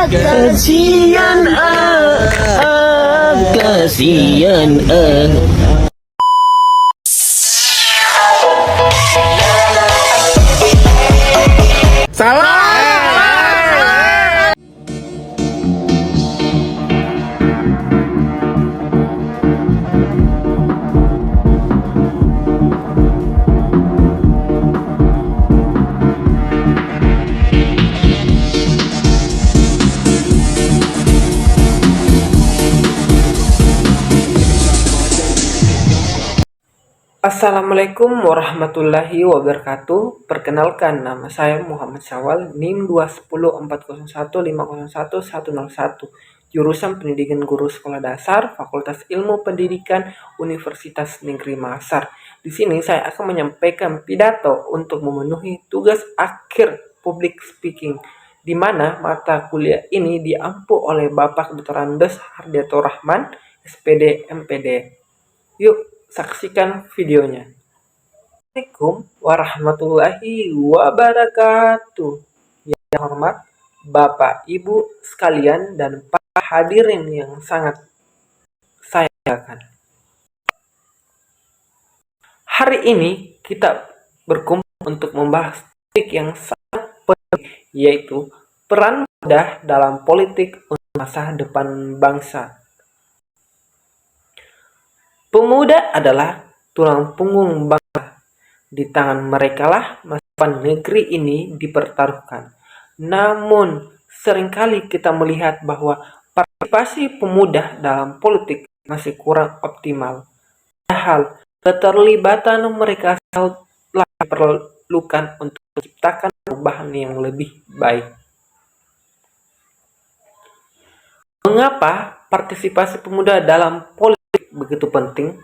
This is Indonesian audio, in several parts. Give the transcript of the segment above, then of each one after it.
Kasian kasian Salah. Assalamualaikum warahmatullahi wabarakatuh. Perkenalkan, nama saya Muhammad Syawal, NIM 2104015011101, jurusan Pendidikan Guru Sekolah Dasar, Fakultas Ilmu Pendidikan, Universitas Negeri Makassar. Di sini saya akan menyampaikan pidato untuk memenuhi tugas akhir public speaking, di mana mata kuliah ini diampu oleh Bapak Dr. Andes Hardiato Rahman, SPD MPD. Yuk, saksikan videonya. Assalamualaikum warahmatullahi wabarakatuh. Yang hormat Bapak Ibu sekalian dan para hadirin yang sangat saya banggakan. Hari ini kita berkumpul untuk membahas topik yang sangat penting, yaitu peran pemuda dalam politik untuk masa depan bangsa. Pemuda adalah tulang punggung bangsa. Di tangan merekalah masa depan negeri ini dipertaruhkan. Namun, seringkali kita melihat bahwa partisipasi pemuda dalam politik masih kurang optimal. Padahal, keterlibatan mereka telah diperlukan untuk menciptakan perubahan yang lebih baik. Mengapa partisipasi pemuda dalam politik begitu penting?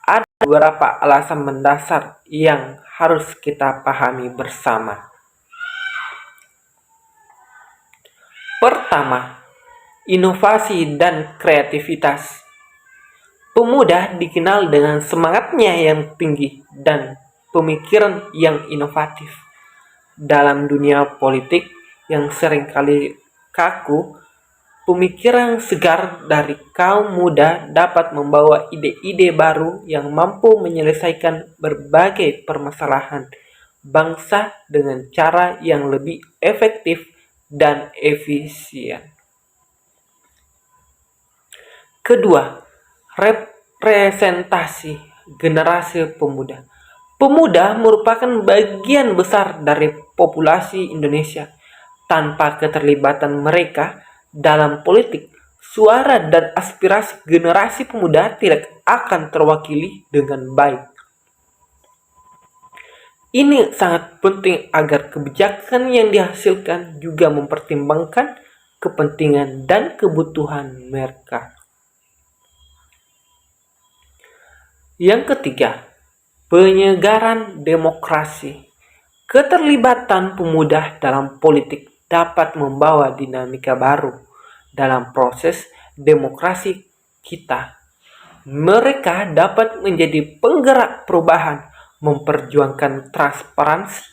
Ada beberapa alasan mendasar yang harus kita pahami bersama. Pertama, inovasi dan kreativitas. Pemuda dikenal dengan semangatnya yang tinggi dan pemikiran yang inovatif. Dalam dunia politik yang seringkali kaku, pemikiran segar dari kaum muda dapat membawa ide-ide baru yang mampu menyelesaikan berbagai permasalahan bangsa dengan cara yang lebih efektif dan efisien. Kedua, representasi generasi pemuda. Pemuda merupakan bagian besar dari populasi Indonesia. Tanpa keterlibatan mereka dalam politik, suara dan aspirasi generasi pemuda tidak akan terwakili dengan baik. Ini sangat penting agar kebijakan yang dihasilkan juga mempertimbangkan kepentingan dan kebutuhan mereka. Yang ketiga, penyegaran demokrasi. Keterlibatan pemuda dalam politik dapat membawa dinamika baru dalam proses demokrasi kita. Mereka dapat menjadi penggerak perubahan, memperjuangkan transparansi,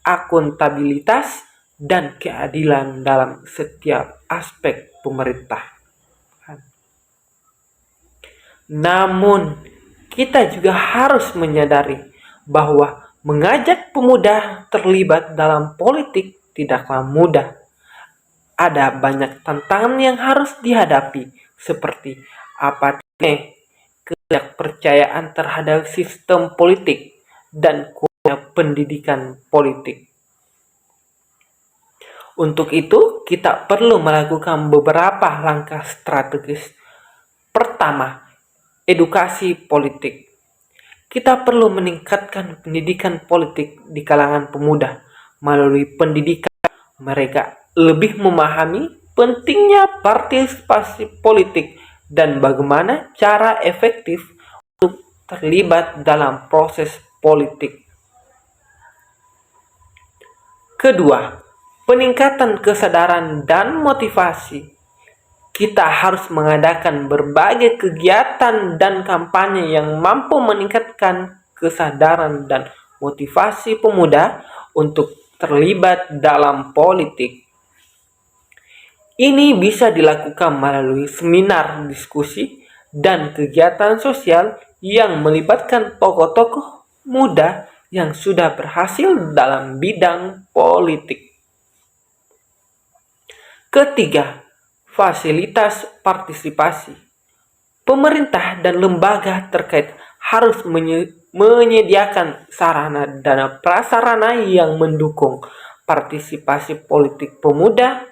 akuntabilitas, dan keadilan dalam setiap aspek pemerintahan. Namun, kita juga harus menyadari bahwa mengajak pemuda terlibat dalam politik tidaklah mudah. Ada banyak tantangan yang harus dihadapi, seperti apatia, ketidakpercayaan terhadap sistem politik, dan kurangnya pendidikan politik. Untuk itu, kita perlu melakukan beberapa langkah strategis. Pertama, edukasi politik. Kita perlu meningkatkan pendidikan politik di kalangan pemuda. Melalui pendidikan, mereka lebih memahami pentingnya partisipasi politik dan bagaimana cara efektif untuk terlibat dalam proses politik. Kedua, peningkatan kesadaran dan motivasi. Kita harus mengadakan berbagai kegiatan dan kampanye yang mampu meningkatkan kesadaran dan motivasi pemuda untuk terlibat dalam politik. Ini bisa dilakukan melalui seminar, diskusi, dan kegiatan sosial yang melibatkan tokoh-tokoh muda yang sudah berhasil dalam bidang politik. Ketiga, fasilitas partisipasi. Pemerintah dan lembaga terkait harus menyediakan sarana dan prasarana yang mendukung partisipasi politik pemuda,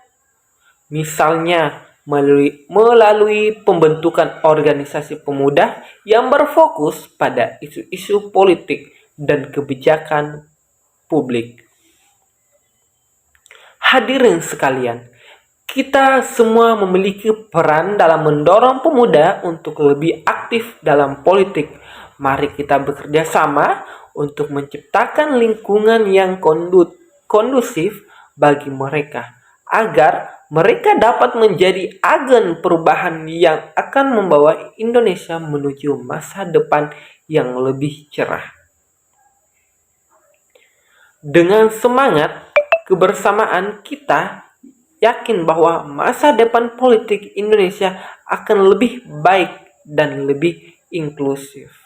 misalnya melalui pembentukan organisasi pemuda yang berfokus pada isu-isu politik dan kebijakan publik. Hadirin sekalian, kita semua memiliki peran dalam mendorong pemuda untuk lebih aktif dalam politik. Mari kita bekerja sama untuk menciptakan lingkungan yang kondusif bagi mereka, agar mereka dapat menjadi agen perubahan yang akan membawa Indonesia menuju masa depan yang lebih cerah. Dengan semangat kebersamaan, kita yakin bahwa masa depan politik Indonesia akan lebih baik dan lebih inklusif.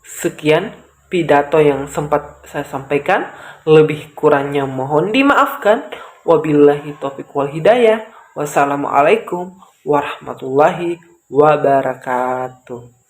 Sekian pidato yang sempat saya sampaikan, lebih kurangnya mohon dimaafkan. Wabillahi taufiq wal hidayah. Wassalamualaikum warahmatullahi wabarakatuh.